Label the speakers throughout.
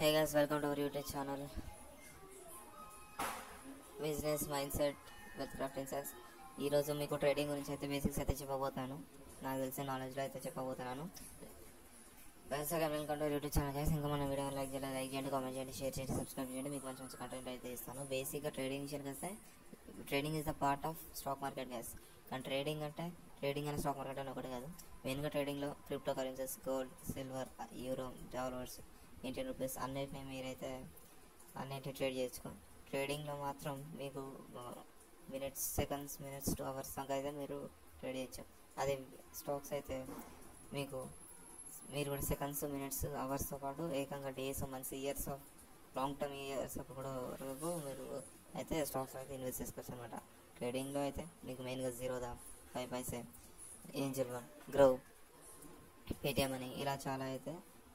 Speaker 1: Hey guys, welcome to our YouTube channel business mind set with crafting sense. ఈరోజు మీకు trading గురించి అయితే basics అయితే చెప్పబోతాను. నాకు తెలిసిన నాలెడ్జ్లో అయితే చెప్పబోతున్నాను. Welcome to YouTube channel guys. ఇంకా మన వీడియో లైక్ చేయండి, కామెంట్ చేయండి, షేర్ చేయండి, సబ్స్క్రైబ్ చేయండి. మీకు మంచి మంచి కంటెంట్ అయితే ఇస్తాను. బేసిక్గా ట్రేడింగ్ విషయానికి వస్తే trading is the part of stock market guys. కానీ ట్రేడింగ్ అండ్ స్టాక్ మార్కెట్ అని ఒకటి కాదు. మెయిన్గా ట్రేడింగ్లో crypto currencies, gold, silver, euro, dollars, Indian rupees అన్నిటిని మీరైతే ట్రేడ్ చేయొచ్చు. ట్రేడింగ్లో మాత్రం మీకు మినిట్స్ టు అవర్స్ దాకా అయితే మీరు ట్రేడ్ చేయొచ్చు. అదే స్టాక్స్ అయితే మీరు కూడా సెకండ్స్, మినిట్స్, అవర్స్తో పాటు ఏకంగా days, months, years of long term years కూడా వరకు మీరు అయితే స్టాక్స్ అయితే ఇన్వెస్ట్ చేసుకోవచ్చు అనమాట. ట్రేడింగ్లో అయితే మీకు మెయిన్గా Zerodha, 5 paise, Angel One, Groww, Paytm అని ఇలా చాలా అయితే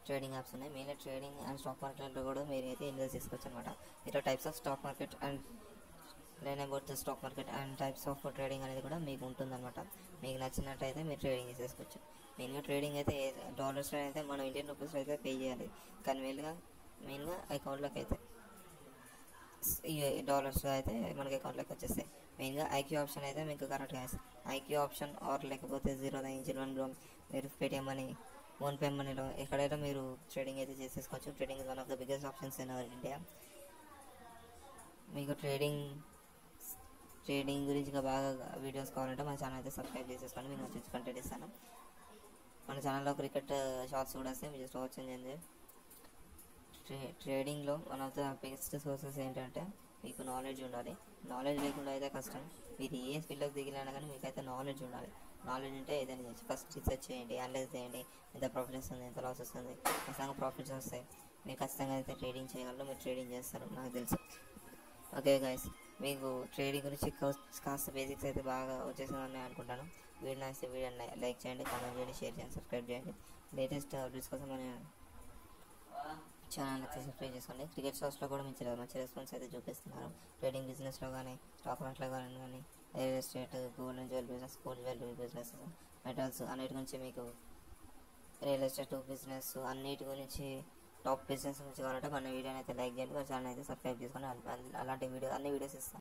Speaker 1: ట్రేడింగ్ యాప్స్ ఉన్నాయి. మెయిన్గా ట్రేడింగ్ అండ్ స్టాక్ మార్కెట్లో కూడా మీరు అయితే ఇన్వెస్ట్ చేసుకోవచ్చు అనమాట. ఇట్లా types of stock market and learn about the stock market and types of trading అనేది కూడా మీకు ఉంటుందన్నమాట. మీకు నచ్చినట్టయితే మీరు ట్రేడింగ్ చేసుకోవచ్చు. మెయిన్గా ట్రేడింగ్ అయితే డాలర్స్లో అయితే మనం ఇండియన్ రూపీస్లో అయితే పే చేయాలి. కానీ మెయిన్గా అకౌంట్లోకి అయితే ఈ డాలర్స్లో అయితే మనకి అకౌంట్లోకి వచ్చేస్తాయి. మెయిన్గా ఐక్యూ ఆప్షన్ అయితే మీకు కరెక్ట్గా ఐక్యూ ఆప్షన్ ఆర్ లేకపోతే జీరో ఏంజల్ వన్, మీరు పేటిఎం మనీ, ఫోన్పే మనీలో ఎక్కడైనా మీరు ట్రేడింగ్ అయితే చేసేసుకోవచ్చు. Trading is one of the biggest options in our India. మీకు ట్రేడింగ్ గురించి ఇంకా బాగా వీడియోస్ కావాలంటే మన ఛానల్ అయితే సబ్స్క్రైబ్ చేసేసుకోండి. మీకు మంచి కంటెంట్ ఇస్తాను. మన ఛానల్లో క్రికెట్ షార్ట్స్ కూడా వస్తాయి, మీరు జస్ట్ వాచ్ చేయండి. ట్రేడింగ్లో one of the best sources ఏంటంటే మీకు నాలెడ్జ్ ఉండాలి. నాలెడ్జ్ లేకుండా అయితే కష్టం. మీరు ఏ ఫీల్డ్లోకి దిగినా కానీ మీకైతే నాలెడ్జ్ ఉండాలి. నాలెడ్జ్ ఉంటే ఏదైనా చేయొచ్చు. ఫస్ట్ రీసెర్చ్ చేయండి, అనలైజ్ చేయండి, ఎంత ప్రాఫిట్ వస్తుంది, ఎంత లాస్ వస్తుంది. ఖచ్చితంగా ప్రాఫిట్స్ వస్తాయి. మీరు ఖచ్చితంగా అయితే ట్రేడింగ్ చేయగలరు. మీరు ట్రేడింగ్ చేస్తారు, నాకు తెలుసు. ఓకే గైస్, మీకు ట్రేడింగ్ గురించి కాస్త బేసిక్స్ అయితే బాగా వచ్చేసిందని అనుకుంటాను. వీడియో నచ్చితే వీడియో లైక్ చేయండి, కామెంట్ చేయండి, షేర్ చేయండి, సబ్స్క్రైబ్ చేయండి. లేటెస్ట్ అప్డేట్స్ కోసం మన ఛానల్ అయితే సబ్స్క్రైబ్ చేసుకోండి. క్రికెట్ షాట్స్లో కూడా మంచి రెస్పాన్స్ అయితే చూపిస్తున్నారు. ట్రేడింగ్ బిజినెస్లో కానీ, స్టాక్ మార్కెట్లో కానీ, real estate, gold and jewellery business, gold jewellery business, metals అన్నిటి గురించి మీకు రియల్ ఎస్టేట్ బిజినెస్ అన్నిటి గురించి టాప్ బిజినెస్ గురించి కావాలంటే మన వీడియోని అయితే లైక్ చేయండి, మన ఛానల్ అయితే సబ్స్క్రైబ్ చేసుకోండి. అలాంటి అన్ని వీడియోస్ ఇస్తాను.